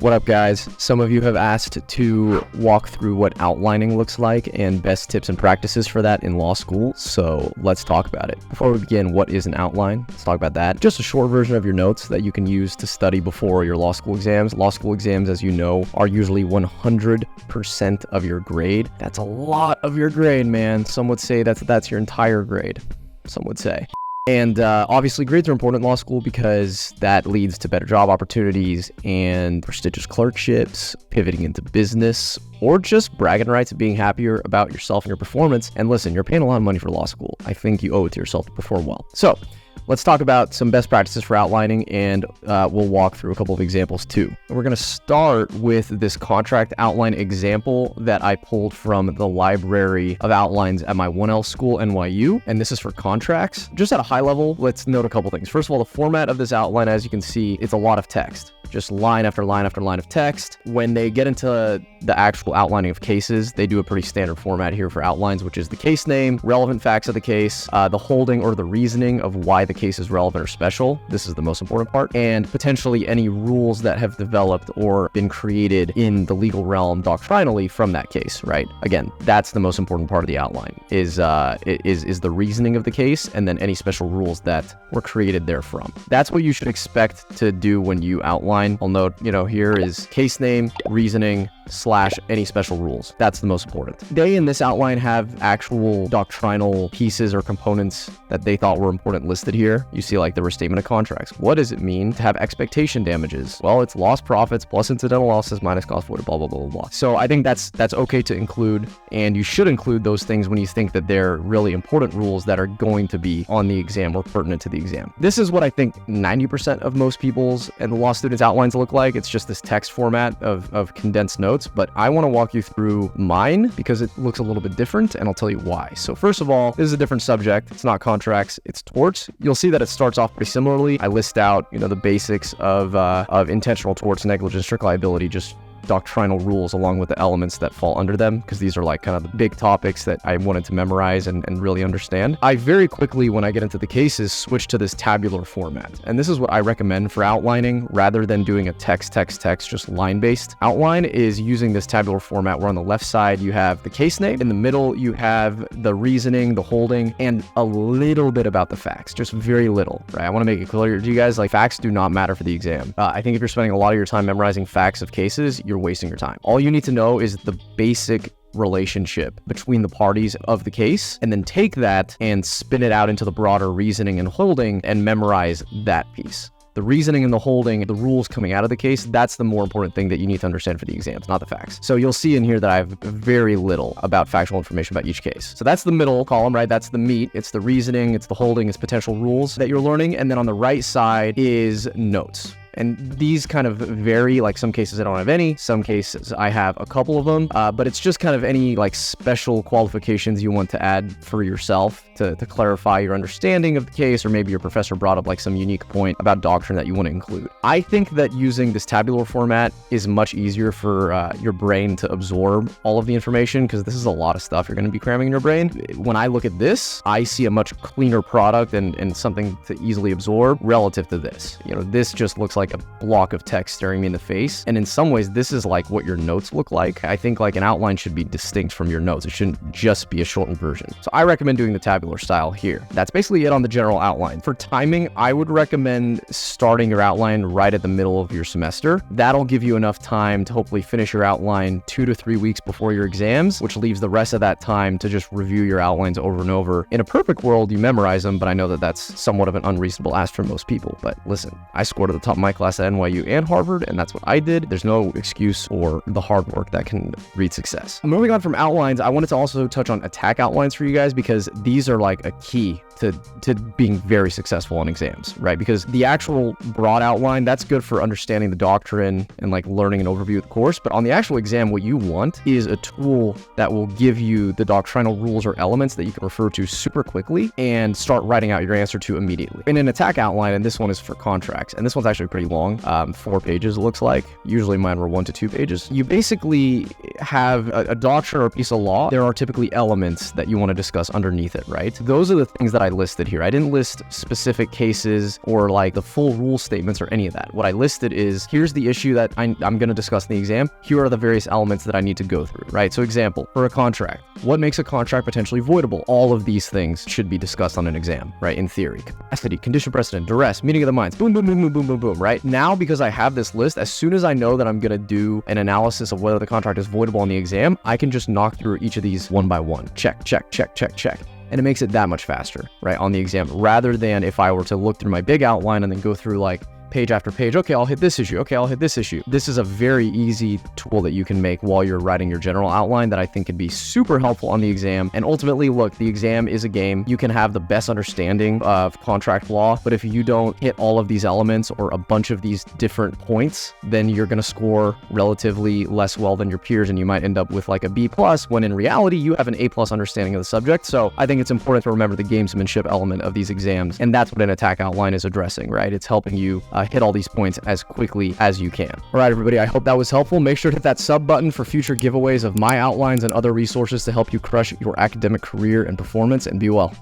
What up, guys? Some of you have asked to walk through what outlining looks like and best tips and practices for that in law school, so let's talk about it. Before we begin, what is an outline? Let's talk about that. Just a short version of your notes that you can use to study before your law school exams. Law school exams, as you know, are usually 100% of your grade. That's a lot of your grade, man. Some would say that's your entire grade, some would say. And obviously grades are important in law school because that leads to better job opportunities and prestigious clerkships, pivoting into business, or just bragging rights of being happier about yourself and your performance. And listen, you're paying a lot of money for law school. I think you owe it to yourself to perform well. So let's talk about some best practices for outlining, and we'll walk through a couple of examples too. We're going to start with this contract outline example that I pulled from the library of outlines at my 1L school, NYU, and this is for contracts. Just at a high level, let's note a couple things. First of all, the format of this outline, as you can see, it's a lot of text. Just line after line after line of text. When they get into the actual outlining of cases, they do a pretty standard format here for outlines, which is the case name, relevant facts of the case, the holding or the reasoning of why the case is relevant or special. This is the most important part. And potentially any rules that have developed or been created in the legal realm doctrinally from that case, right? Again, that's the most important part of the outline is the reasoning of the case and then any special rules that were created therefrom. That's what you should expect to do when you outline. I'll note, here is case name, reasoning, / any special rules. That's the most important. They in this outline have actual doctrinal pieces or components that they thought were important listed here. You see like the restatement of contracts. What does it mean to have expectation damages? Well, it's lost profits plus incidental losses minus cost avoided, blah, blah, blah, blah, blah. So I think that's okay to include, and you should include those things when you think that they're really important rules that are going to be on the exam or pertinent to the exam. This is what I think 90% of most people's and the law students' outlines look like. It's just this text format of condensed notes. But I want to walk you through mine because it looks a little bit different, and I'll tell you why. So first of all, this is a different subject. It's not contracts, it's torts. You'll see that it starts off pretty similarly. I list out, the basics of intentional torts, negligence, strict liability, just doctrinal rules along with the elements that fall under them, because these are like kind of the big topics that I wanted to memorize and really understand. I very quickly, when I get into the cases, switch to this tabular format. And this is what I recommend for outlining rather than doing a text, just line-based outline, is using this tabular format where on the left side you have the case name, in the middle you have the reasoning, the holding, and a little bit about the facts, just very little, right? I want to make it clear to you guys, like, facts do not matter for the exam. I think if you're spending a lot of your time memorizing facts of cases, you're wasting your time. All you need to know is the basic relationship between the parties of the case, and then take that and spin it out into the broader reasoning and holding and memorize that piece. The reasoning and the holding, the rules coming out of the case, that's the more important thing that you need to understand for the exams, not the facts. So you'll see in here that I have very little about factual information about each case. So that's the middle column, right? That's the meat. It's the reasoning, it's the holding, it's potential rules that you're learning. And then on the right side is notes. And these kind of vary, like some cases I don't have any, some cases I have a couple of them, but it's just kind of any like special qualifications you want to add for yourself to clarify your understanding of the case, or maybe your professor brought up like some unique point about doctrine that you want to include. I think that using this tabular format is much easier for your brain to absorb all of the information, because this is a lot of stuff you're going to be cramming in your brain. When I look at this, I see a much cleaner product and something to easily absorb relative to this. This just looks like a block of text staring me in the face. And in some ways, this is like what your notes look like. I think like an outline should be distinct from your notes. It shouldn't just be a shortened version. So I recommend doing the tabular style here. That's basically it on the general outline. For timing, I would recommend starting your outline right at the middle of your semester. That'll give you enough time to hopefully finish your outline 2 to 3 weeks before your exams, which leaves the rest of that time to just review your outlines over and over. In a perfect world, you memorize them, but I know that that's somewhat of an unreasonable ask for most people. But listen, I scored at the top of my class at NYU and Harvard, and that's what I did. There's no excuse for the hard work that can breed success. Moving on from outlines, I wanted to also touch on attack outlines for you guys, because these are like a key to being very successful on exams, right? Because the actual broad outline, that's good for understanding the doctrine and like learning an overview of the course. But on the actual exam, what you want is a tool that will give you the doctrinal rules or elements that you can refer to super quickly and start writing out your answer to immediately. In an attack outline, and this one is for contracts, and this one's actually pretty long, 4 pages it looks like. Usually mine were 1 to 2 pages. You basically have a doctrine or a piece of law. There are typically elements that you want to discuss underneath it, right? Those are the things that I listed here. I didn't list specific cases or like the full rule statements or any of that. What I listed is, here's the issue that I'm going to discuss in the exam. Here are the various elements that I need to go through, right? So example, for a contract, what makes a contract potentially voidable? All of these things should be discussed on an exam, right? In theory. Capacity, condition precedent, duress, meeting of the minds, boom, boom, boom, boom, boom, boom, boom, right? Now, because I have this list, as soon as I know that I'm going to do an analysis of whether the contract is voidable on the exam, I can just knock through each of these one by one. Check, check, check, check, check. And it makes it that much faster, right, on the exam, rather than if I were to look through my big outline and then go through like page after page. Okay, I'll hit this issue. Okay, I'll hit this issue. This is a very easy tool that you can make while you're writing your general outline that I think could be super helpful on the exam. And ultimately, look, the exam is a game. You can have the best understanding of contract law, but if you don't hit all of these elements or a bunch of these different points, then you're going to score relatively less well than your peers, and you might end up with like a B+, when in reality, you have an A+ understanding of the subject. So I think it's important to remember the gamesmanship element of these exams, and that's what an attack outline is addressing, right? It's helping you hit all these points as quickly as you can. All right, everybody, I hope that was helpful. Make sure to hit that sub button for future giveaways of my outlines and other resources to help you crush your academic career and performance, and be well.